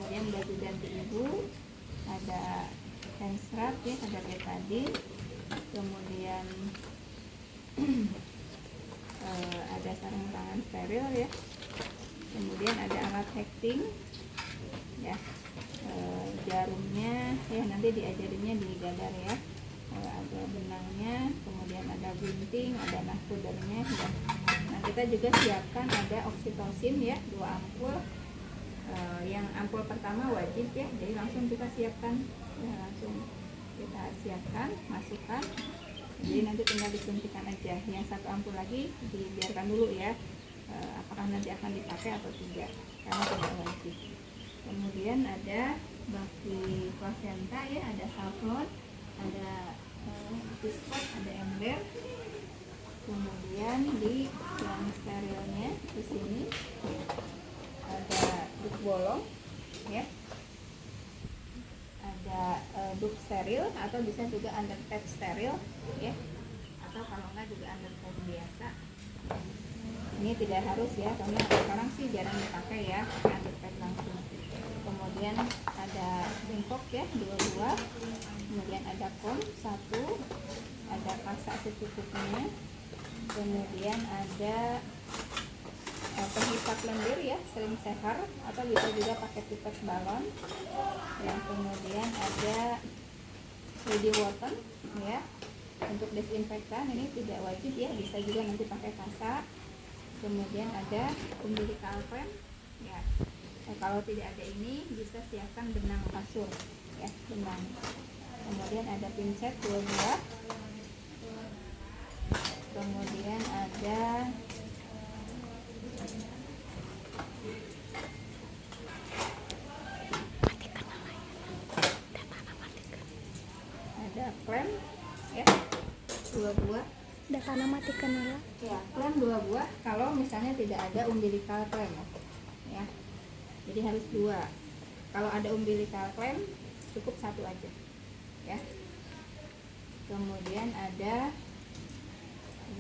kemudian baju ganti ibu, ada hand strap ya, ada betadine, kemudian ada sarung tangan steril ya, kemudian ada alat hekting ya, jarumnya ya nanti diajarinya di dadar ya, ada benangnya, kemudian ada gunting, ada nahkudernya ya. Nah kita juga siapkan ada oksitosin ya, 2 ampul. Yang ampul pertama wajib ya, jadi langsung kita siapkan ya, langsung kita siapkan, masukkan, jadi nanti tinggal disuntikan aja. Yang 1 ampul lagi dibiarkan dulu ya, apakah nanti akan dipakai atau tidak, karena tidak wajib. Kemudian ada baki plasenta ya, ada saffron, ada biskot, ada ember. Kemudian di yang sterilnya di sini ada duk bolong ya, ada duk steril atau bisa juga underpad steril ya, atau kalau enggak juga underpad biasa. Ini tidak harus ya, karena sekarang sih jarang dipakai ya, pakai underpad langsung. Kemudian ada bengkok ya, 2 buah, kemudian ada kom 1, ada kasak secukupnya, kemudian ada penghisap lendir ya, selim seher atau bisa juga pakai pipet balon ya. Kemudian ada lady water ya, untuk desinfektan, ini tidak wajib ya, bisa juga nanti pakai kasak. Kemudian ada umbilical cream ya, kalau tidak ada ini bisa siapkan benang kasur ya, benang. Kemudian ada pinset 2 buah, kemudian ada krem ya, 2 buah. Dakana matikan ya. Ya, krem 2 buah kalau misalnya tidak ada umbilical krem ya. Jadi harus 2. Kalau ada umbilical krem cukup 1 aja ya. Kemudian ada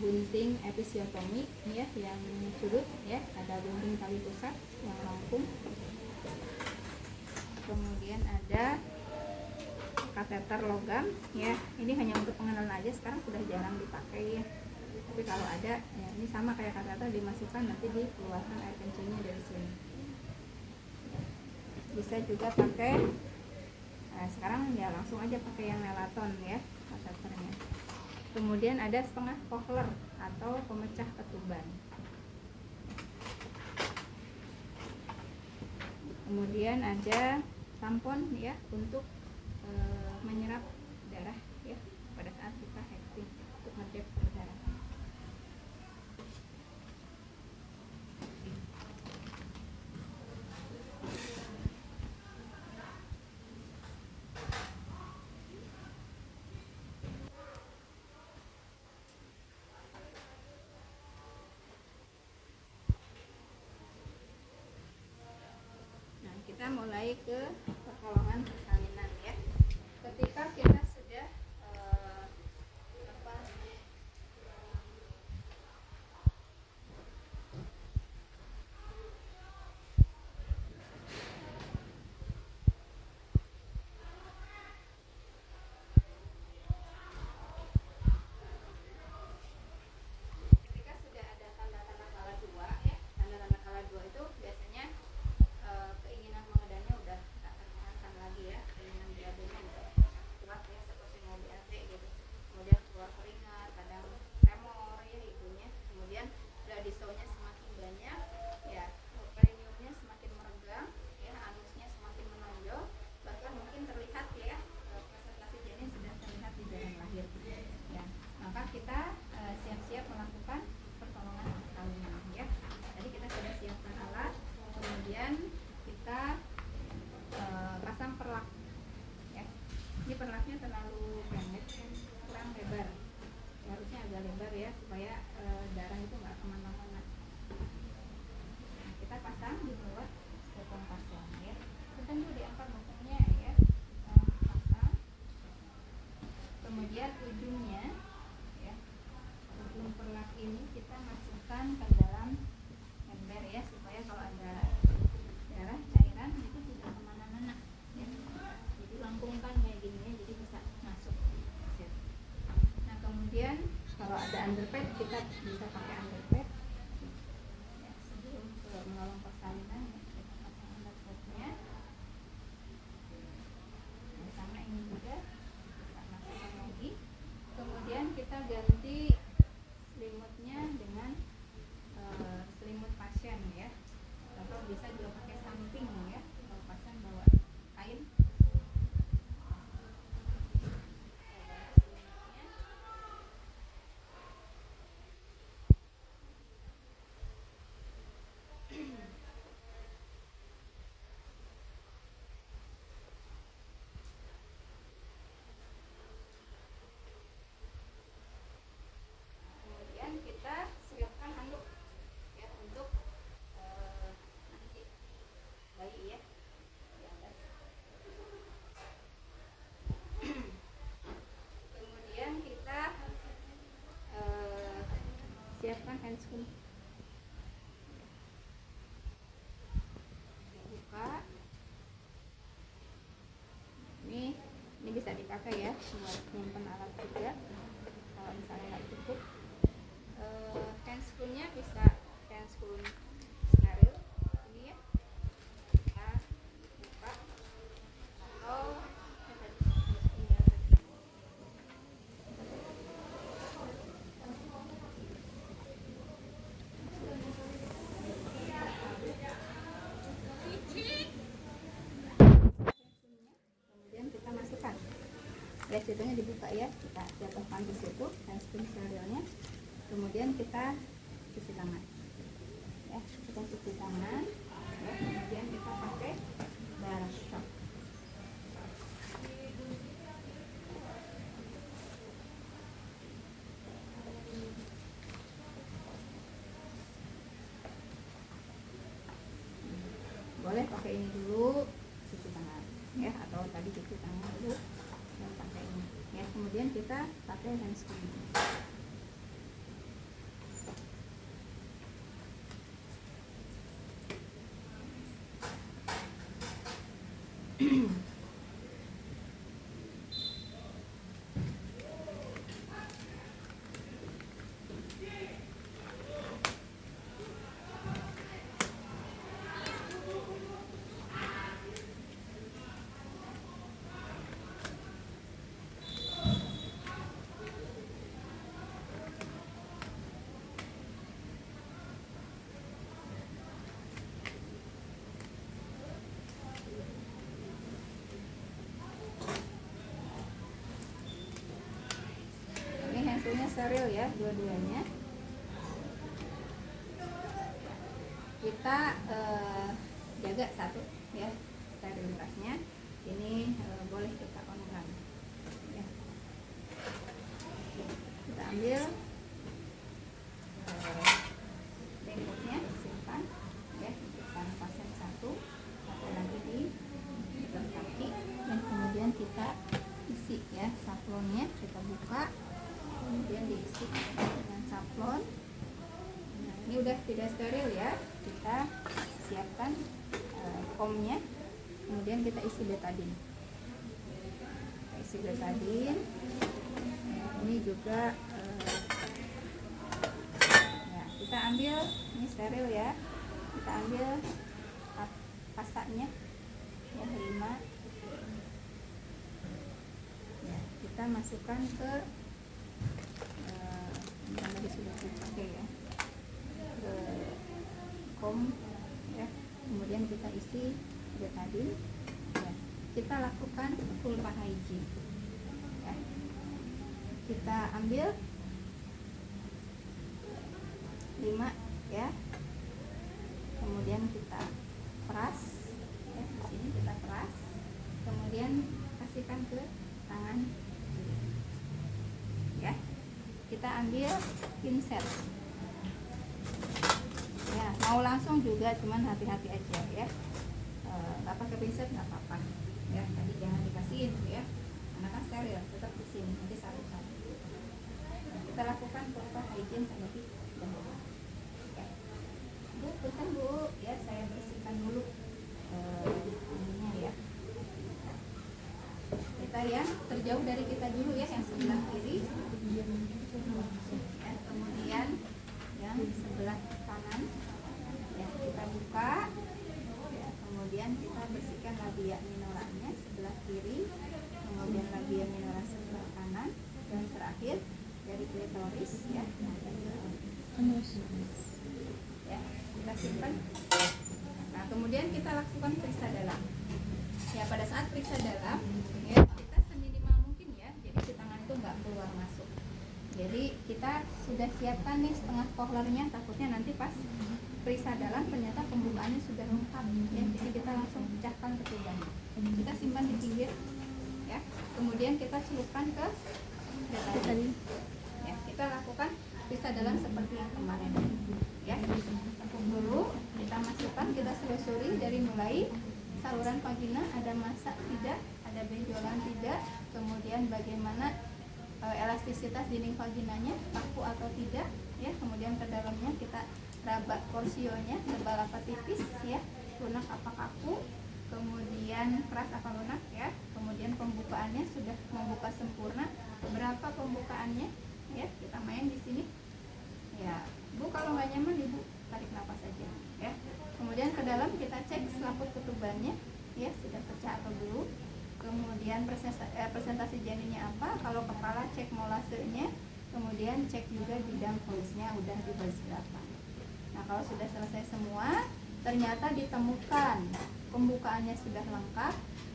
gunting episiotomi ya, yang sudut ya, ada gunting tali pusat yang lengkung. Kemudian ada kateter logam ya, ini hanya untuk pengenalan aja, sekarang sudah jarang dipakai ya, tapi kalau ada ya, ini sama kayak kateter, dimasukkan nanti dikeluarkan air kencingnya dari sini. Bisa juga pakai, nah sekarang ya langsung aja pakai yang nelaton ya kateternya. Kemudian ada setengah kohler atau pemecah ketuban. Kemudian ada tampon ya, untuk menyerap darah ya pada saat kita hektik, untuk ngedep darah. Nah, kita mulai ke pertolongan persalinan ya. Ketika kita sudah ada tanda-tanda kala 2 ya, tanda-tanda kala 2 itu biasanya keinginan mengedannya udah tak tertahankan lagi ya, keinginan BAB-nya udah kuat ya, seperti mau BAB gitu. Kemudian keluar keringat, kadang tremor ya ibunya, kemudian radisonya semakin banyak ya, perineumnya semakin meregang ya, anusnya semakin menonjol, bahkan mungkin terlihat ya presentasi janin sudah terlihat di jalan lahir ya. Maka kita siap-siap melakukan pertolongan persalinan ya. Tadi kita sudah siapkan alat, kemudian kita pasang perlak ya. Ini perlaknya terlalu pendek, kurang lebar ya, harusnya agak lebar ya, supaya darah itu nggak kemana-mana. Nah, kita pasang di bawah bokong pasang ya, kita dulu diangkat bokongnya ya, pasang. Kemudian ujungnya ya, ujung perlak ini kita masukkan ke dalam ember ya, supaya kalau ada darah cairan itu tidak kemana underpad kita bisa pakai underpad ya, sebelum menolong persalinan ya, kita pasang underpadnya. Nah, sama ini juga kita masukkan lagi, kemudian kita ganti selimutnya dengan selimut pasien ya, atau bisa juga pakai samping ya kalau pasien bawa kain. Kemudian kita siapkan handuk ya untuk nanti bayi ya di atas. Kemudian kita siapkan handscoon. Buka. Ini bisa dipakai ya buat menyimpan alat juga kalau misalnya nggak cukup. Handscoonnya bisa handscoon steril ini ya, kita buka atau kemudian kita masukkan. Resitonya dibuka ya, kita jatuhkan di situ handscoon sterilnya. Kemudian kita cuci tangan ya, kita cuci tangan ya, kemudian kita pakai darah shock. Boleh pakai ini dulu cuci tangan ya, atau tadi cuci tangan dulu dan pakai ini ya, kemudian kita pakai handscoon. Handphonenya steril ya, dua-duanya. Kita jaga satu ya sterilitasnya. Ini boleh kita on-kan ya. Kita ambil bengkoknya, simpan ya, simpan pasien satu lagi di dekat kaki, dan kemudian kita isi ya saplonnya, kita buka, kemudian diisi dengan saplon. Nah, ini udah tidak steril ya, kita siapkan komnya, kemudian kita isi betadine. Kita isi betadine. Ini juga ya, kita ambil, ini steril ya, kita ambil pasanya ya, 5 ya, kita masukkan ke yang tadi sudah dipakai ya, ke kom ya, kemudian kita isi betadine ya. Kita lakukan vulva hygiene ya. Kita ambil 5 ya, kemudian kita peras ya, di sini kita peras, kemudian kasihkan ke tangan ya. Kita ambil pinset ya, mau langsung juga, cuman hati-hati aja ya, nggak pakai pinset nggak apa-apa ya, tadi jangan dikasihin ya, karena kan steril, tetap di sini nanti satu-satu. Kita lakukan vulva hygiene terlebih dahulu ya. Bu, bukan Bu ya, saya bersihkan dulu ininya ya. Kita yang terjauh dari kita dulu ya, yang sebelah kiri ya. bersihkan labia minoranya sebelah kiri, kemudian labia minora sebelah kanan, dan terakhir dari klitoris ya. Ya, kita simpan. Nah, kemudian kita lakukan periksa dalam. Ya, pada saat periksa dalam, ya kita seminimal mungkin ya. Jadi si tangan itu nggak keluar masuk. Jadi kita sudah siapkan nih setengah kohlernya, takutnya nanti pas periksa dalam ternyata pembukaannya sudah lengkap ya. Jadi kita langsung pecahkan ketubannya. Kita simpan di pinggir ya. Kemudian kita celupkan ke tadi. Ya, kita lakukan periksa dalam seperti yang kemarin ya. Tepuk dulu, kita masukkan, kita selusuri dari mulai saluran vagina ada masak tidak, ada benjolan tidak, kemudian bagaimana elastisitas dinding vaginanya kaku atau tidak ya, kemudian ke dalamnya kita raba porsionya tebal apa tipis ya, lunak apa kaku, kemudian keras apa lunak ya, kemudian pembukaannya sudah membuka sempurna, berapa pembukaannya ya, kita main di sini ya. Bu, kalau nggak nyaman ibu tarik nafas aja ya. Kemudian ke dalam kita cek selaput ketubannya ya, sudah pecah atau belum. Kemudian presentasi janinnya apa, kalau kepala cek molasenya, kemudian cek juga bidang voice-nya udah di voice berapa. Nah, kalau sudah selesai semua, ternyata ditemukan pembukaannya sudah lengkap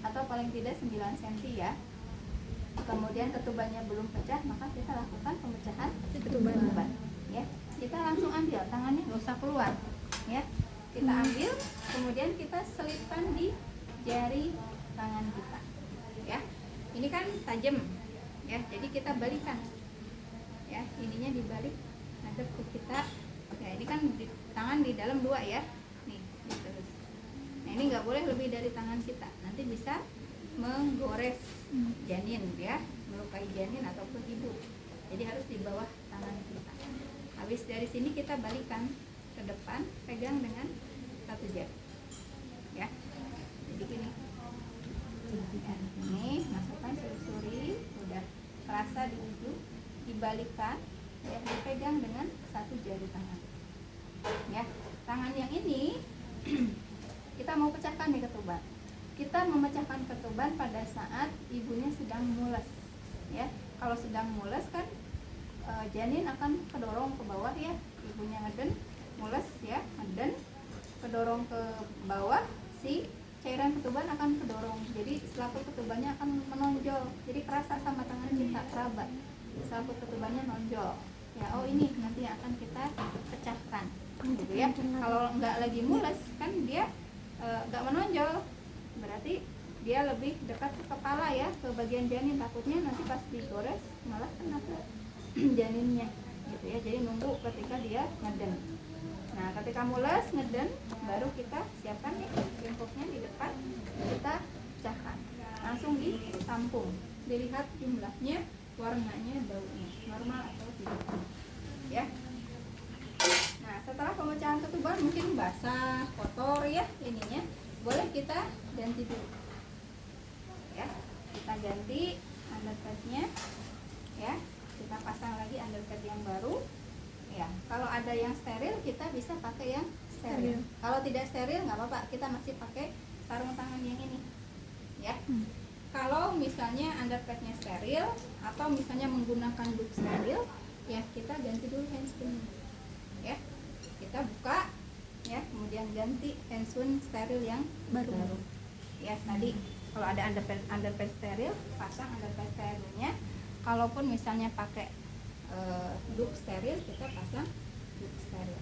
atau paling tidak 9 cm ya. Kemudian ketubannya belum pecah, maka kita lakukan pemecahan ketuban ya. Kita langsung ambil, tangannya nggak usah keluar ya. Kita ambil, kemudian kita selipkan di jari tangan kita ya. Ini kan tajam ya, jadi kita balikan ya, ininya dibalik ngadep ke kita ya. Ini kan tangan di dalam 2 ya nih terus. Nah, ini nggak boleh lebih dari tangan kita, nanti bisa menggores janin ya, melukai janin ataupun ibu. Jadi harus di bawah tangan kita. Habis dari sini kita balikan ke depan, pegang dengan satu jari ya. Jadi gini ya, ini masukkan, selusuri, udah terasa di ujung, dibalikkan ya, dipegang dengan satu jari tangan ya. Tangan yang ini kita mau pecahkan nih ketuban. Kita memecahkan ketuban pada saat ibunya sedang mules ya. Kalau sedang mules kan janin akan kedorong ke bawah ya, ibunya ngeden, mules ya, ngeden, kedorong ke bawah, si cairan ketuban akan kedorong, jadi selaput ketubannya akan menonjol, jadi kerasa sama tangan kita, kerabat, selaput ketubannya nonjol ya. Oh, ini nanti akan kita pecahkan gitu ya. Kalau nggak lagi mules kan dia nggak menonjol, berarti dia lebih dekat ke kepala ya, ke bagian janin, takutnya nanti pas digores malah kena ke janinnya gitu ya. Jadi nunggu ketika dia ngeden. Nah, ketika mules ngeden, baru kita siapkan nih ringkuknya di depan, kita pecahkan, langsung ditampung, dilihat jumlahnya, warnanya, baunya normal atau tidak ya. Nah, setelah pemecahan ketuban mungkin basah, kotor ya ininya, boleh kita ganti dulu ya. Kita ganti underpadnya ya, kita pasang lagi underpad yang baru ya. Kalau ada yang steril kita bisa pakai yang steril. Kalau tidak steril nggak apa-apa, kita masih pakai sarung tangan yang ini ya. Kalau misalnya underpadnya steril atau misalnya menggunakan loop steril ya, kita ganti dulu handscoon ya. Kita buka ya, kemudian ganti handscoon steril yang baru ya. Tadi kalau ada underpad steril, pasang underpad sterilnya. Kalaupun misalnya pakai loop steril, kita pasang loop steril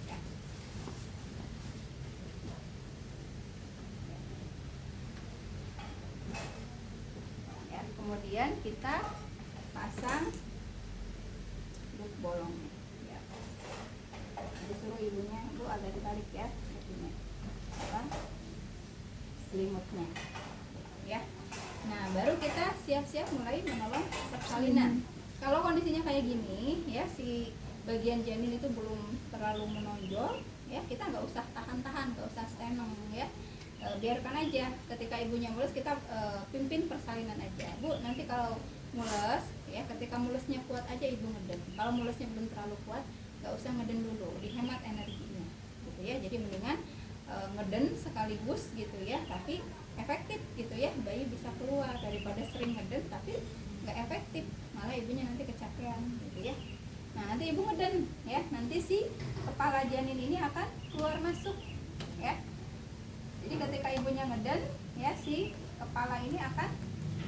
ya. Ya, kemudian kita pasang loop bolongnya ya. Disuruh ibunya, Bu, agak ditarik ya itunya, selimutnya ya. Nah, baru kita siap-siap mulai menolong persalinan. Kalau kondisinya kayak gini ya, si bagian janin itu belum terlalu menonjol ya, kita nggak usah tahan-tahan, nggak usah stenong ya. Biarkan aja, ketika ibunya mules kita pimpin persalinan aja. Bu, nanti kalau mules ya, ketika mulesnya kuat aja ibu ngeden. Kalau mulesnya belum terlalu kuat, nggak usah ngeden dulu, dihemat energinya gitu ya. Jadi mendingan ngeden sekaligus gitu ya, tapi efektif gitu ya, bayi bisa keluar daripada sering ngeden tapi nggak efektif, malah ibunya nanti kecapean gitu ya. Nah nanti ibu ngeden ya, nanti si kepala janin ini akan keluar masuk ya. Jadi ketika ibunya ngeden ya, si kepala ini akan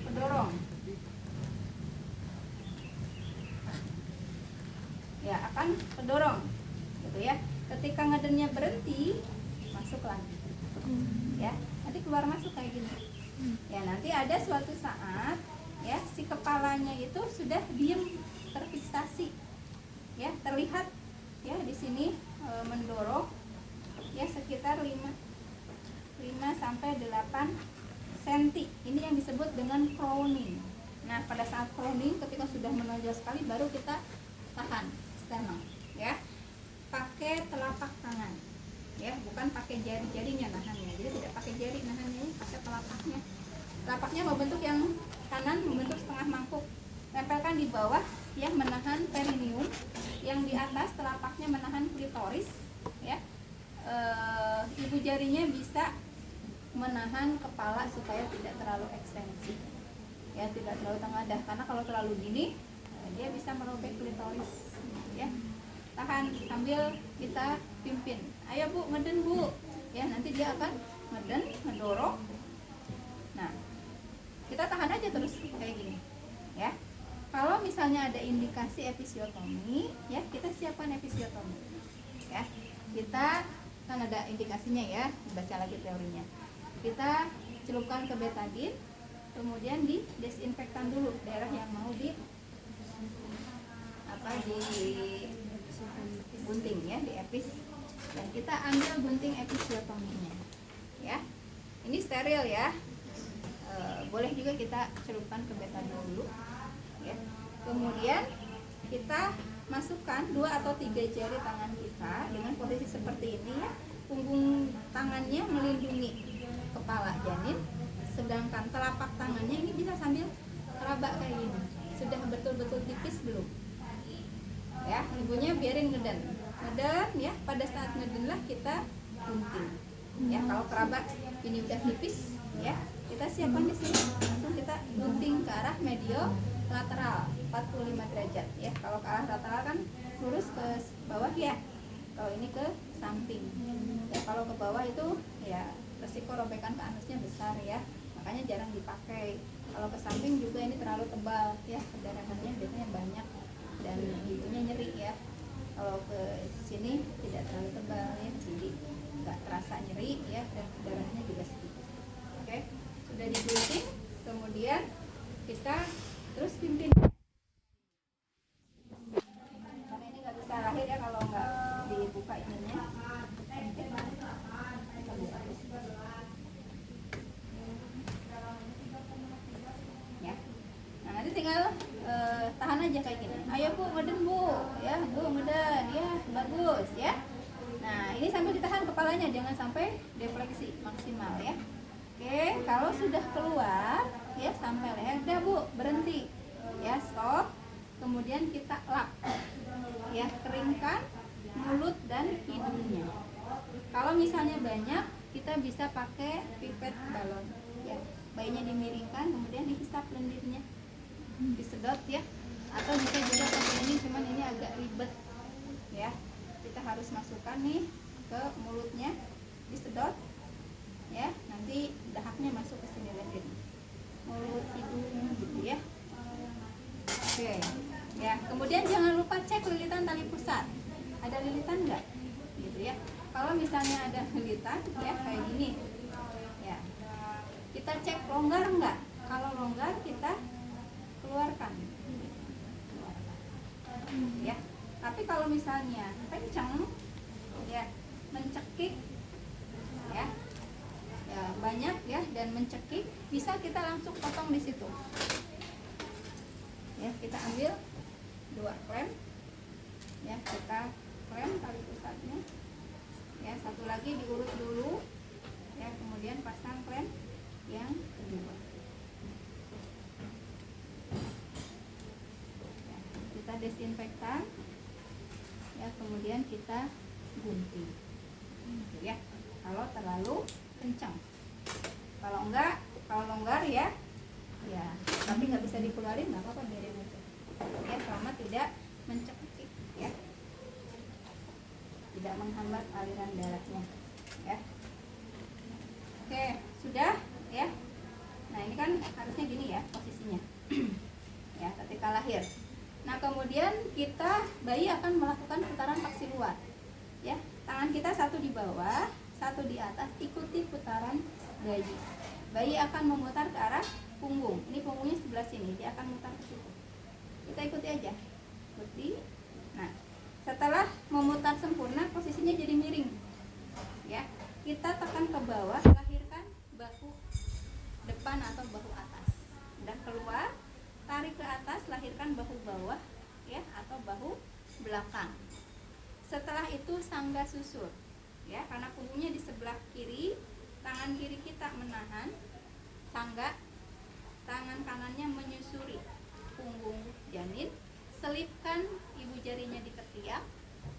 mendorong ya, akan mendorong gitu ya. Ketika ngedennya berhenti, masuk lagi ya, nanti keluar masuk kayak gini ya. Nanti ada suatu saat ya, si kepalanya itu sudah diem, terfiksasi ya, terlihat ya di sini mendorong ya sekitar 5 sampai 8 cm. Ini yang disebut dengan crowning. Nah pada saat crowning, ketika sudah menonjol sekali, baru kita tahan sternum ya, pakai telapak tangan ya, bukan pakai jari-jarinya nahannya. Jadi tidak pakai jari nahannya, pakai telapaknya. Telapaknya membentuk yang kanan membentuk setengah mangkuk, tempelkan di bawah yang menahan perineum, yang di atas telapaknya menahan klitoris ya. Ibu jarinya bisa menahan kepala supaya tidak terlalu ekstensi ya, tidak terlalu tengadah, karena kalau terlalu gini dia bisa merobek klitoris ya. Tahan sambil kita pimpin, ayo bu ngeden bu ya, nanti dia akan ngeden, ngedorong. Nah kita tahan aja terus kayak gini ya. Kalau misalnya ada indikasi episiotomi ya, kita siapkan episiotomi ya. Kita kan ada indikasinya ya, baca lagi teorinya. Kita celupkan ke betadine, kemudian di desinfektan dulu daerah yang mau di gunting ya, di epis, dan kita ambil gunting episiotominya ya. Ini steril ya, boleh juga kita celupkan ke betadine dulu ya. Kemudian kita masukkan 2 atau 3 jari tangan kita dengan posisi seperti ini ya, punggung tangannya melindungi kepala janin, sedangkan telapak tangannya ini bisa sambil keraba kayak gini. Sudah betul-betul tipis belum ya, ibunya biarin ngeden ya. Pada saat ngeden lah kita gunting ya. Kalau keraba ini udah tipis ya, kita siapkan di sini, langsung kita gunting ke arah medio lateral 45 derajat ya. Kalau ke arah lateral kan lurus ke bawah ya, kalau ini ke samping ya. Kalau ke bawah itu ya resiko robekan ke anusnya besar ya, makanya jarang dipakai. Kalau ke samping juga ini terlalu tebal ya, perdarahannya biasanya banyak dan ibunya nyeri ya. Kalau ke sini tidak terlalu tebal ya, jadi nggak terasa nyeri ya, dan darahnya juga sedikit. Oke, sudah digunting, kemudian kita terus pimpin. Karena ini nggak bisa lahir ya kalau nggak dibuka ininya. Kita buka. Ya. Nah nanti tinggal tahan aja kayak gini. Ayo bu ngeden bu ya, bu ngeden ya, bagus ya. Nah ini sambil ditahan kepalanya, jangan sampai defleksi maksimal ya. Oke, kalau sudah keluar ya sampai leher, udah bu berhenti ya, stop. Kemudian kita lap ya, keringkan mulut dan hidungnya. Kalau misalnya banyak, kita bisa pakai pipet balon ya, bayinya dimiringkan, kemudian dihisap lendirnya, disedot ya, atau bisa juga pakai ini, cuman ini agak ribet ya. Kita harus masukkan nih ke mulutnya, disedot ya, nanti dahaknya masuk ke sini lendir, mulut, hidung gitu ya. Oke ya, kemudian jangan lupa cek lilitan tali pusat, ada lilitan enggak gitu ya. Kalau misalnya ada lilitan ya kayak gini ya, kita cek longgar enggak. Kalau longgar kita keluarkan ya. Tapi kalau misalnya kencang ya, mencekik ya, ya banyak ya dan mencekik, bisa kita langsung potong di situ ya. Kita ambil 2 klem ya, kita klem tali pusatnya ya, satu lagi diurut dulu ya, kemudian pasang klem yang kedua ya, kita desinfektan ya, kemudian kita gunting ya. kalau terlalu kencang. Kalau enggak, kalau longgar ya tapi nggak bisa dikeluarin nggak apa-apa, biarin aja ya, selama tidak mencekik ya, tidak menghambat aliran darahnya ya. Oke, sudah ya. Nah ini kan harusnya gini ya posisinya ya ketika lahir. Nah kemudian bayi akan melakukan putaran paksi luar ya, tangan kita satu di bawah, satu di atas, ikuti putaran bayi. Bayi akan memutar ke arah punggung. Ini punggungnya sebelah sini, dia akan mutar ke situ. Kita ikuti aja, ikuti. Nah, setelah memutar sempurna, posisinya jadi miring. Ya, kita tekan ke bawah, lahirkan bahu depan atau bahu atas. Udah keluar, tarik ke atas, lahirkan bahu bawah, ya, atau bahu belakang. Setelah itu sangga susur, ya, karena punggungnya di sebelah kiri, tangan kiri kita menahan sangga, tangan kanannya menyusuri punggung janin, selipkan ibu jarinya di ketiak,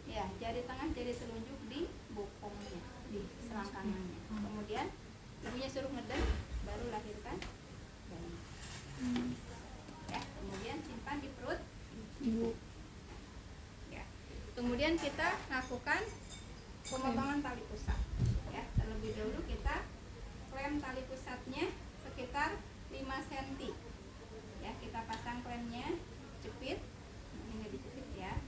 ya, jari tengah, jari telunjuk di bokongnya, di selangkangannya. Kemudian ibunya suruh ngeden, baru lahirkan bayi. Ya, kemudian simpan di perut ibu. Ya, kemudian kita lakukan pemotongan tali pusat. Ya, terlebih dahulu kita klem tali pusatnya sekitar 5 cm ya, kita pasang klemnya, jepit, ini dijepit ya.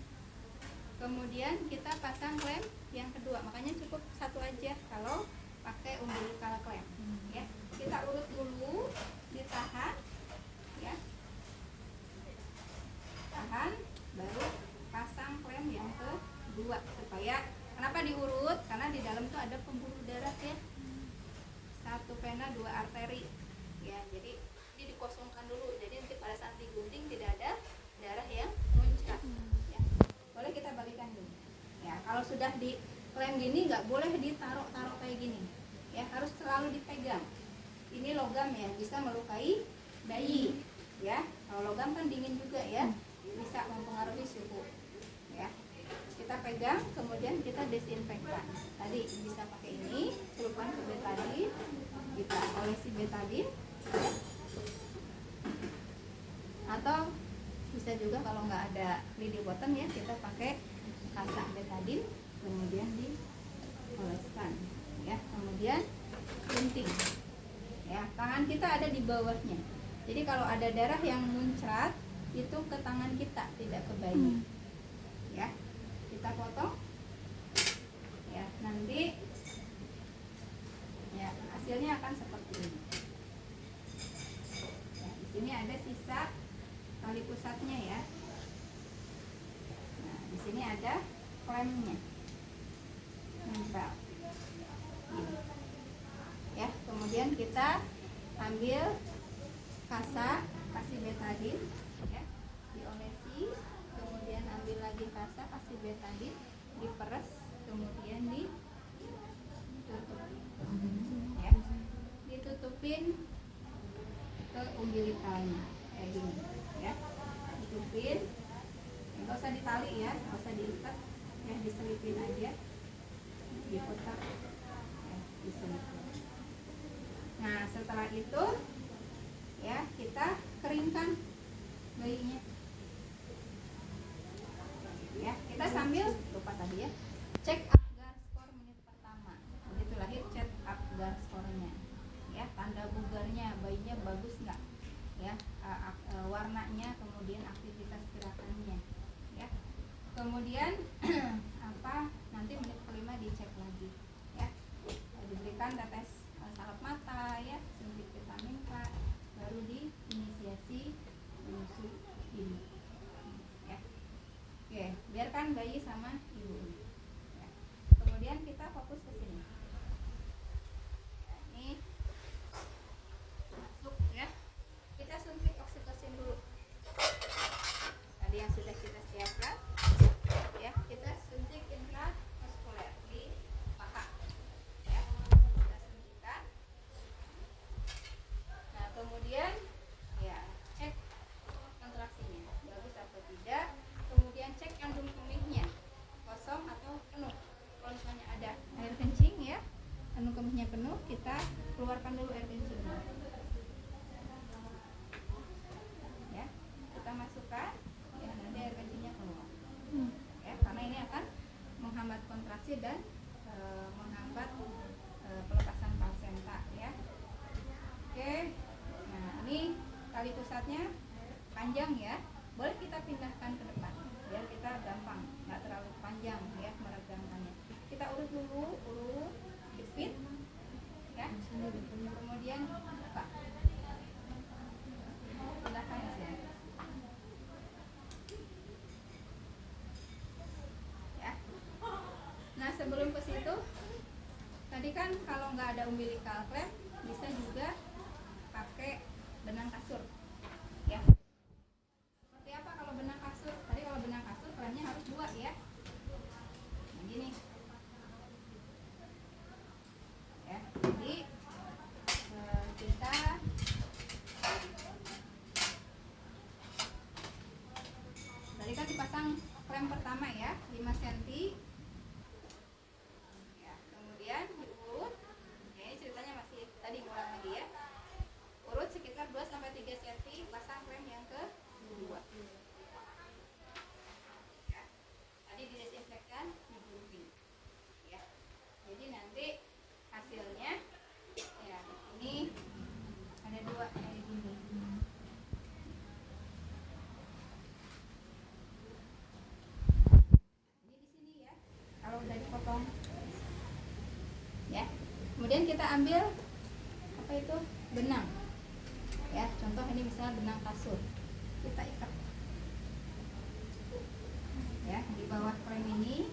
Kemudian kita pasang klem yang kedua, makanya cukup satu aja kalau pakai umbilical klem ya. Kita urut dulu, ditahan ya, tahan, baru pasang klem yang kedua. Supaya, kenapa diurut? Karena di dalam tuh ada pembuluh darah ya, 1 vena 2 arteri ya, jadi ini dikosongkan dulu, jadi nanti pada saat digunting tidak ada darah yang muncrat ya. Boleh kita balikan dulu ya. Kalau sudah di klem gini nggak boleh ditaruh-taruh kayak gini ya, harus selalu dipegang. Ini logam ya, bisa melukai bayi ya. Kalau logam kan dingin juga ya, bisa mempengaruhi suhu ya. Kita pegang, kemudian kita desinfektan. Tadi bisa pakai ini, celupkan ke betadin, kita olesi betadin ya. Atau bisa juga kalau nggak ada lidi bottom ya, kita pakai kasak betadin, kemudian dioleskan ya. Kemudian gunting ya, tangan kita ada di bawahnya, jadi kalau ada darah yang muncrat itu ke tangan kita, tidak ke bayi ya. Kita potong ya, nanti ya hasilnya akan seperti ini ya. Di sini ada sisa tali pusatnya ya. Nah, di sini ada klemnya nempel ini ya. Kemudian kita ambil kasa, kasih betadin ya, diolesi, kemudian ambil lagi kasa, kasih betadin, diperes, kemudian ditutup ya, ditutupin ke umbilicalnya kayak gini ya, ditutupin, nggak usah ditali ya, nggak usah diikat ya, diselipin aja, diputar ya, diselipin. Nah setelah itu ya, kita keringkan bayinya ya. Kita sambil, lupa tadi ya, cek Apgar skor menit pertama. Begitu lahir, cek Apgar skornya ya, tanda bugarnya, bayinya bagus nggak ya, warnanya, kemudian aktivitas gerakannya ya. Kemudian nanti menit kelima dicek lagi ya, diberikan tetes salep mata ya, suntik vitamin K, baru diinisiasi menyusui ini ya. Oke, biarkan bayi sama ibu ya. Kemudian kita fokus ke sini ya, ini masuk ya, kita suntik oksitosin dulu tadi yang sudah kita siapkan ya. Kita suntik intramuskuler di paha ya, kita suntikan. Nah kemudian ya, cek kontraksinya bagus atau tidak, kemudian cek kandung kemihnya kosong atau penuh. Kalau misalnya ada air kencing ya, penuh, kita keluarkan dulu air kencingnya. Ya, kita masukkan, ya nanti air kencingnya keluar. Ya, karena ini akan menghambat kontraksi dan menghambat pelepasan plasenta ya. Oke. Nah, ini tali pusatnya panjang ya. Boleh kita pindahkan ke depan biar kita gampang, nggak terlalu panjang ya meregangkannya. Kita urut dulu, urut, jepit ya. Kemudian buka. Pindahkan ke sini. Ya. Nah, sebelum ke situ tadi kan kalau nggak ada umbilical clamp bisa juga pakai benang kasur ya. Seperti apa kalau benang kasur? Tadi kalau benang kasur klampnya harus 2 ya. Nah, gini ya. Jadi kita tadi kan dipasang klem pertama ya 5 cm ya, kemudian diurut ya, ini ceritanya masih tadi ngulang lagi ya, urut sekitar 2-3 cm, pasang klem yang kedua ya. Tadi didesinfektan, digunting ya. Jadi nanti hasilnya ya ini ada 2 kayak gini. Ini di sini ya. Kalau udah dipotong ya. Kemudian kita ambil apa itu? Benang. Ya, contoh ini misalnya benang kasur. Kita ikat. Ya, di bawah klem ini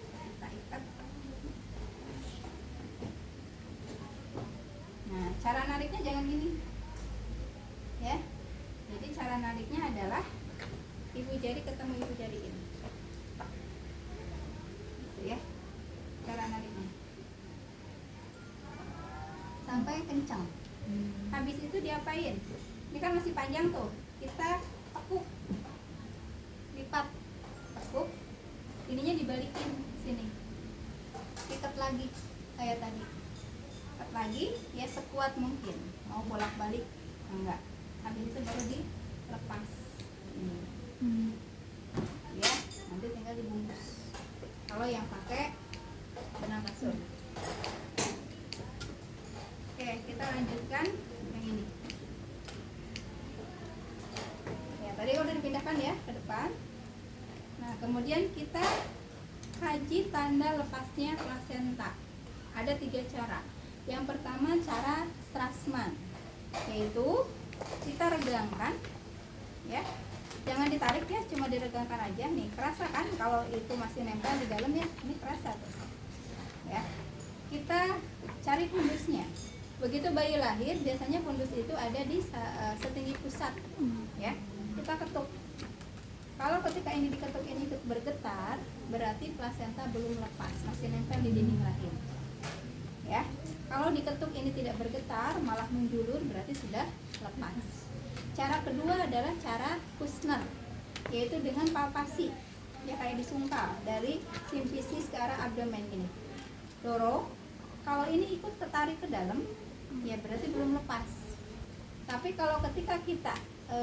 kita ikat. Nah, cara nariknya jangan gini. Ya. Jadi cara nariknya adalah ibu jari ketemu ibu jari ini. Gitu ya. Cara nariknya. Sampai kencang. Habis itu diapain? Ini kan masih panjang tuh. Kita tekuk. Lipat. Tekuk. Ininya dibalikin sini. Ikat lagi kayak tadi. Ikat lagi ya sekuat mungkin. Mau bolak-balik enggak. Habis itu baru dilepas. Ini. Ya, nanti tinggal dibungkus. Kalau yang pakai benang kasur. Oke, kita lanjutkan yang ini. Ya, tadi udah dipindahkan ya ke depan. Nah, kemudian kita kaji tanda lepasnya plasenta. Ada 3 cara. Yang pertama cara Strassman, yaitu kita regangkan, ya. Jangan ditarik ya, cuma diregangkan aja. Nih, kerasa kan kalau itu masih nempel di dalam ya? Ini kerasa tuh. Ya. Kita cari fundusnya. Begitu bayi lahir, biasanya fundus itu ada di setinggi pusat, ya. Kita ketuk. Kalau ketika ini diketuk ini bergetar, berarti plasenta belum lepas, masih nempel di dinding rahim. Ya. Kalau diketuk ini tidak bergetar, malah menjulur, berarti sudah lepas. Cara kedua adalah cara Kushner, yaitu dengan palpasi, ya kayak disungkal dari simfisis ke arah abdomen gini. Dorong. Kalau ini ikut tertarik ke dalam, ya berarti belum lepas. Tapi kalau ketika kita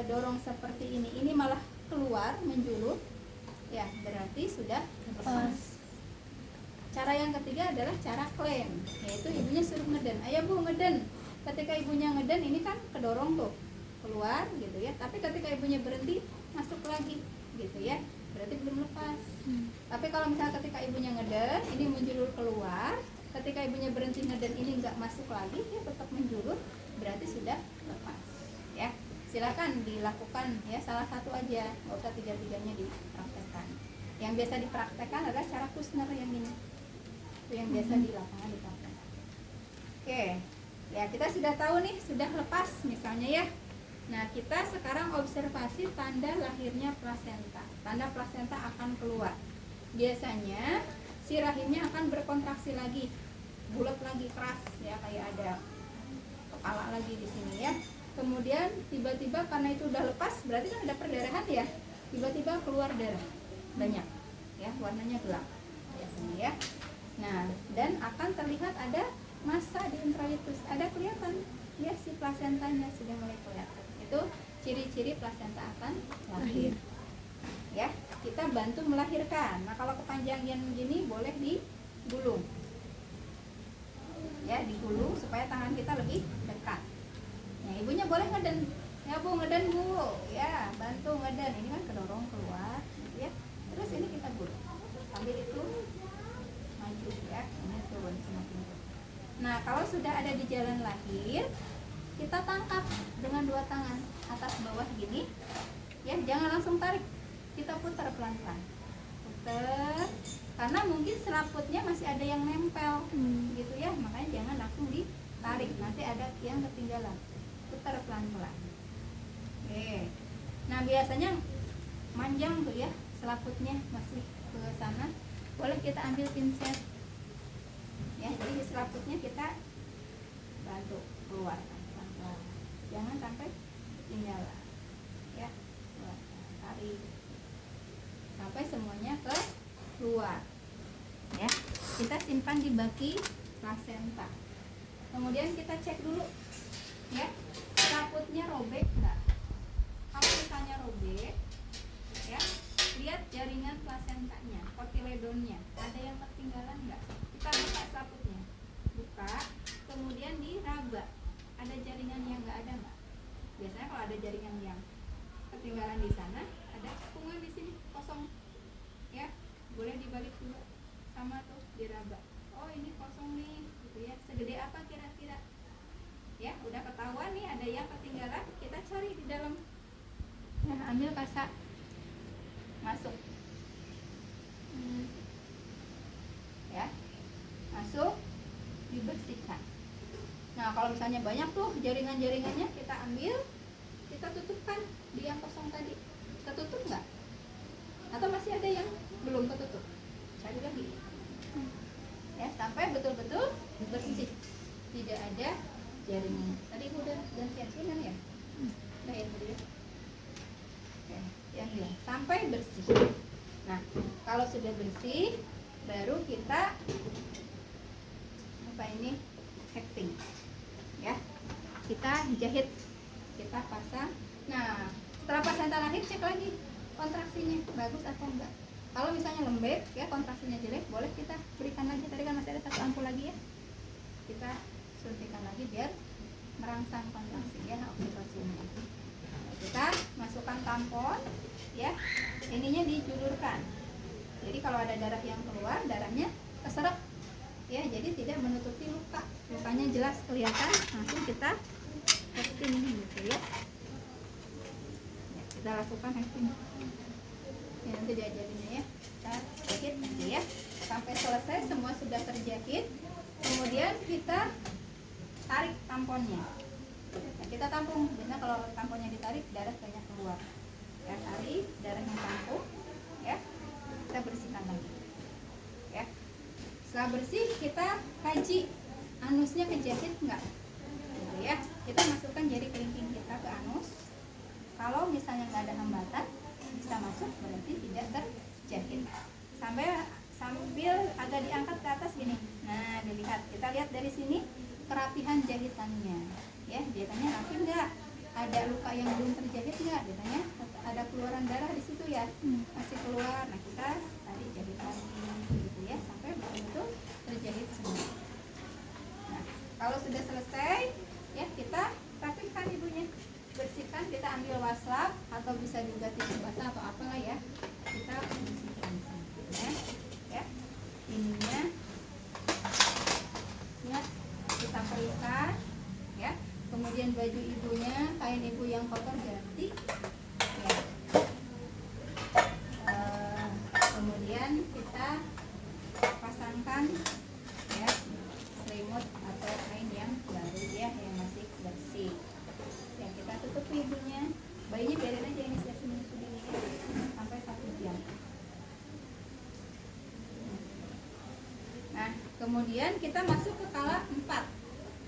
dorong seperti ini malah keluar menjulur, ya berarti sudah lepas. Cara yang ketiga adalah cara klaim, yaitu ibunya suruh ngeden. Ayo bu ngeden. Ketika ibunya ngeden ini kan kedorong tuh keluar gitu ya. Tapi ketika ibunya berhenti masuk lagi gitu ya. Berarti belum lepas. Tapi kalau misalnya ketika ibunya ngeden ini menjulur keluar, ketika ibunya berhenti ngeden ini nggak masuk lagi, dia tetap menjulur, berarti sudah lepas. Ya, silakan dilakukan ya salah satu aja, nggak usah 3-tiganya dipraktekkan. Yang biasa dipraktekkan adalah cara Kushner yang ini, itu yang biasa di lapangan dipraktekkan. Oke, ya kita sudah tahu nih sudah lepas misalnya ya. Nah kita sekarang observasi tanda lahirnya plasenta. Tanda plasenta akan keluar. Biasanya si rahimnya akan berkontraksi lagi, bulat lagi, keras ya, kayak ada kepala lagi di sini ya. Kemudian tiba-tiba karena itu udah lepas, berarti kan ada perdarahan ya. Tiba-tiba keluar darah banyak ya, warnanya gelap biasanya ya. Nah, dan akan terlihat ada massa di introitus. Ada kelihatan ya, si plasentanya sudah mulai kelihatan. Itu ciri-ciri plasenta akan lahir. Ya, kita bantu melahirkan. Nah, kalau kepanjangan gini boleh digulung. Ya, digulung supaya tangan kita lebih dekat. Nah, ibunya boleh ngeden. Ya, Bu, ngeden, Bu. Ya, bantu ngeden. Ini kan kedorong keluar, gitu ya. Terus ini kita gulung. Sambil itu maju ya, ini turun semakin turun. Nah, kalau sudah ada di jalan lahir, kita tangkap dengan dua tangan atas bawah gini. Ya, jangan langsung tarik. Kita putar pelan-pelan. Putar. Karena mungkin selaputnya masih ada yang nempel, gitu ya. Makanya jangan langsung ditarik. Nanti ada yang ketinggalan. Putar pelan-pelan. Oke. Nah, biasanya manjang tuh ya, selaputnya masih ke sana. Boleh kita ambil pinset. Ya, jadi selaputnya kita bantu keluar pelan-pelan. Jangan sampai ketinggalan. Ya, tarik sampai semuanya keluar. Ya, kita simpan di baki plasenta. Kemudian kita cek dulu, ya, selaputnya robek enggak? Kalau misalnya robek, ya, lihat jaringan plasentanya, kotiledonnya, ada yang ketinggalan enggak? Kita buka selaputnya, buka, kemudian diraba, ada jaringan yang enggak ada enggak? Biasanya kalau ada jaringan yang ketinggalan di sana, ada cekungan di sini kosong, ya, boleh dibalik dulu, sama tuh diraba. Oh, ini kosong nih, gitu ya. Segede apa kira-kira? Ya, udah ketahuan nih ada yang ketinggalan, kita cari di dalam. Nah, ambil kasa, masuk, ya, masuk, dibersihkan. Nah, kalau misalnya banyak tuh jaringan-jaringannya, kita ambil, kita tutupkan di yang kosong tadi. Ketutup nggak? Atau masih ada yang belum ketutup? Cari lagi. Ya, sampai betul-betul bersih, tidak ada jaringan. Tadi udah gantian sini ya? Udah ya tadi ya. Oke, yang dia sampai bersih. Nah, kalau sudah bersih, baru kita apa ini? Hekting. Ya, kita jahit, kita pasang. Nah, setelah plasenta lahir, cek lagi kontraksinya bagus atau enggak. Kalau misalnya lembek, ya, kontraksinya jelek, boleh kita berikan lagi. Tadi kan masih ada satu ampul lagi ya, kita suntikan lagi biar merangsang kontraksi ya, oksitosinya. Kita masukkan tampon, ya, ininya dijulurkan. Jadi kalau ada darah yang keluar, darahnya keserap, ya, jadi tidak menutupi luka. Lukanya jelas kelihatan, langsung kita hekting gitu ya. Kita lakukan hekting. Ya, nanti diajarinnya ya. Kita jahit aja ya. Sampai selesai semua sudah terjahit. Kemudian kita tarik tamponnya. Nah, kita tampung. Biasanya kalau tamponnya ditarik, darah banyak keluar. Ya, tarik, darahnya tampung. Ya, kita bersihkan lagi. Ya. Setelah bersih, kita kaji anusnya kejahit enggak. Gitu ya. Kita masukkan jari kelingking kita ke anus. Kalau misalnya nggak ada hambatan, bisa masuk, berarti tidak terjahit. Sambil agak diangkat ke atas gini. Nah, dilihat, kita lihat dari sini kerapihan jahitannya. Ya, jahitannya rapi nggak? Ada luka yang belum terjahit nggak? Biasanya ada keluaran darah di situ ya, masih keluar. Nah, kita tadi jahit lagi, gitu ya, sampai betul-betul terjahit semua. Nah, kalau sudah selesai, ya, kita rapihkan ibunya. Bersihkan, kita ambil waslap atau bisa juga tisu basah atau apalah ya, kita bersihkan ya, ininya ya, kita perlukan ya. Kemudian baju ibunya, kain ibu yang kotor ganti ya. Kemudian kita pasangkan ya selimut atau kain yang baru ya, yang masih bersih. Ya, kita tutup ibunya. Bayinya biarin aja ini sudah menyusui ya, sampai 1 jam. Nah, kemudian kita masuk ke kala 4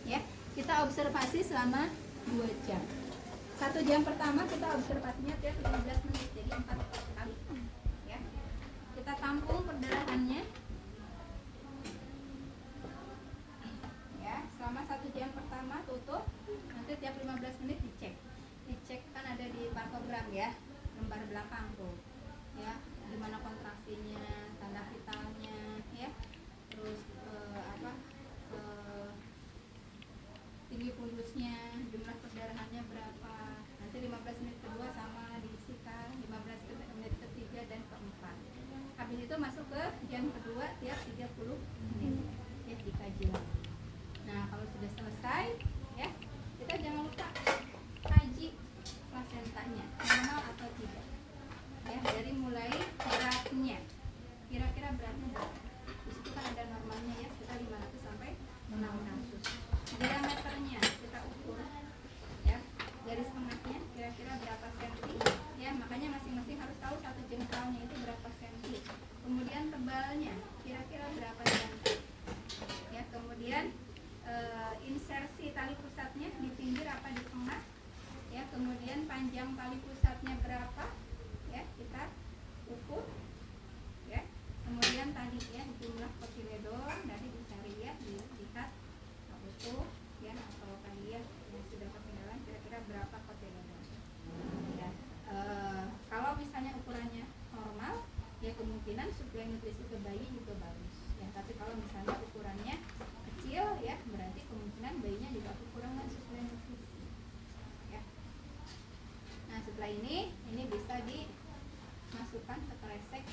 ya. Kita observasi selama 2 jam. 1 jam pertama kita observasinya tiap 15 menit, jadi 4 kali ya. Kita tampung perdarahannya ya. belakang ya, lembar belakang tuh ya, gimana kontraksinya, tanda vitalnya ya, terus tinggi fundusnya, jumlah perdarahannya berapa. Nanti 15 menit kedua sama diisikan, 15 menit ketiga dan keempat. Habis itu masuk ke jam kedua tiap 30 menit ya, dikaji lagi. Nah kalau sudah selesai ya, kita jangan lupa kaji plasentanya normal atau tidak ya, dari mulai beratnya, kira-kira beratnya berapa. Di situ kan ada normalnya ya, sekitar 500 sampai 600. Diameternya kita ukur ya, garis tengahnya kira-kira berapa senti ya, makanya masing-masing harus tahu satu jengkalnya itu berapa senti. Kemudian tebalnya kira-kira berapa senti ya, kemudian insersi tali pusatnya di pinggir apa di tengah ya, kemudian panjang tali pusatnya berapa ya, kita ukur ya. Kemudian tadi ya, jumlah kotiledon dari dicari ya, dilihat utuh ya, atau tadi ya yang sudah ketinggalan kira-kira berapa kotiledon ya. Kalau misalnya ukurannya normal ya, kemungkinan suplai nutrisi ke bayi juga bagus ya, tapi kalau misalnya ukurannya kecil ya, berarti kemungkinan bayinya juga kekurangan suplai nutrisi ya. Nah setelah ini bisa dimasukkan ke kresek